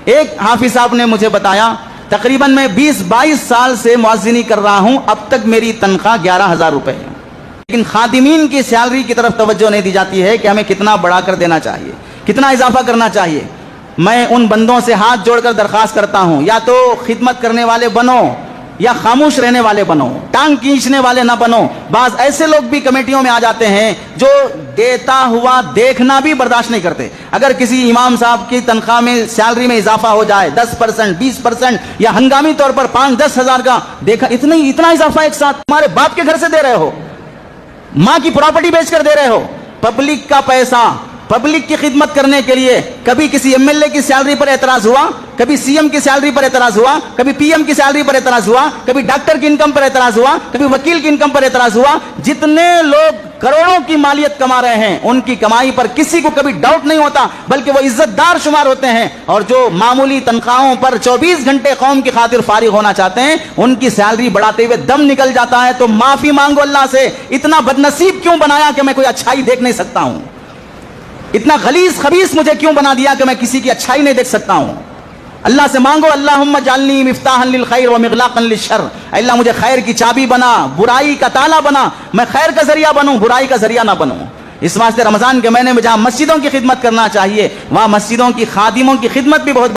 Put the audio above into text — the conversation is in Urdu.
ایک حافظ صاحب نے مجھے بتایا تقریباً میں 20-22 سال سے مؤذنی کر رہا ہوں، اب تک میری تنخواہ 11,000 روپے ہے، لیکن خادمین کی سیلری کی طرف توجہ نہیں دی جاتی ہے کہ ہمیں کتنا بڑھا کر دینا چاہیے، کتنا اضافہ کرنا چاہیے۔ میں ان بندوں سے ہاتھ جوڑ کر درخواست کرتا ہوں، یا تو خدمت کرنے والے بنو یا خاموش رہنے والے بنو، ٹانگ کھینچنے والے نہ بنو۔ بعض ایسے لوگ بھی کمیٹیوں میں آ جاتے ہیں جو دیتا ہوا دیکھنا بھی برداشت نہیں کرتے۔ اگر کسی امام صاحب کی تنخواہ میں سیلری میں اضافہ ہو جائے 10%، 20% یا ہنگامی طور پر 5-10 ہزار کا دیکھا، اتنا اضافہ ایک ساتھ تمہارے باپ کے گھر سے دے رہے ہو، ماں کی پراپرٹی بیچ کر دے رہے ہو، پبلک کا پیسہ پبلک کی خدمت کرنے کے لیے۔ کبھی کسی ایم ایل اے کی سیلری پر اعتراض ہوا، کبھی سی ایم کی سیلری پر اعتراض ہوا، کبھی پی ایم کی سیلری پر اعتراض ہوا، کبھی ڈاکٹر کی انکم پر اعتراض ہوا، کبھی وکیل کی انکم پر اعتراض ہوا۔ جتنے لوگ کروڑوں کی مالیت کما رہے ہیں ان کی کمائی پر کسی کو کبھی ڈاؤٹ نہیں ہوتا، بلکہ وہ عزت دار شمار ہوتے ہیں، اور جو معمولی تنخواہوں پر 24 گھنٹے قوم کی خاطر فارغ ہونا چاہتے ہیں ان کی سیلری بڑھاتے ہوئے دم نکل جاتا ہے۔ تو معافی مانگو اللہ سے، اتنا بدنصیب کیوں بنایا کہ میں کوئی اچھائی دیکھ نہیں سکتا ہوں؟ اتنا غلیظ خبیث مجھے کیوں بنا دیا کہ میں کسی کی اچھائی نہیں دیکھ سکتا ہوں؟ اللہ سے مانگو، اللہم اجعلنی مفتاحا للخیر ومغلاقا للشر، اے اللہ مجھے خیر کی چابی بنا، برائی کا تالا بنا، میں خیر کا ذریعہ بنوں، برائی کا ذریعہ نہ بنوں۔ اس واسطے رمضان کے مہینے میں جہاں مسجدوں کی خدمت کرنا چاہیے وہاں مسجدوں کی خادموں کی خدمت بھی بہت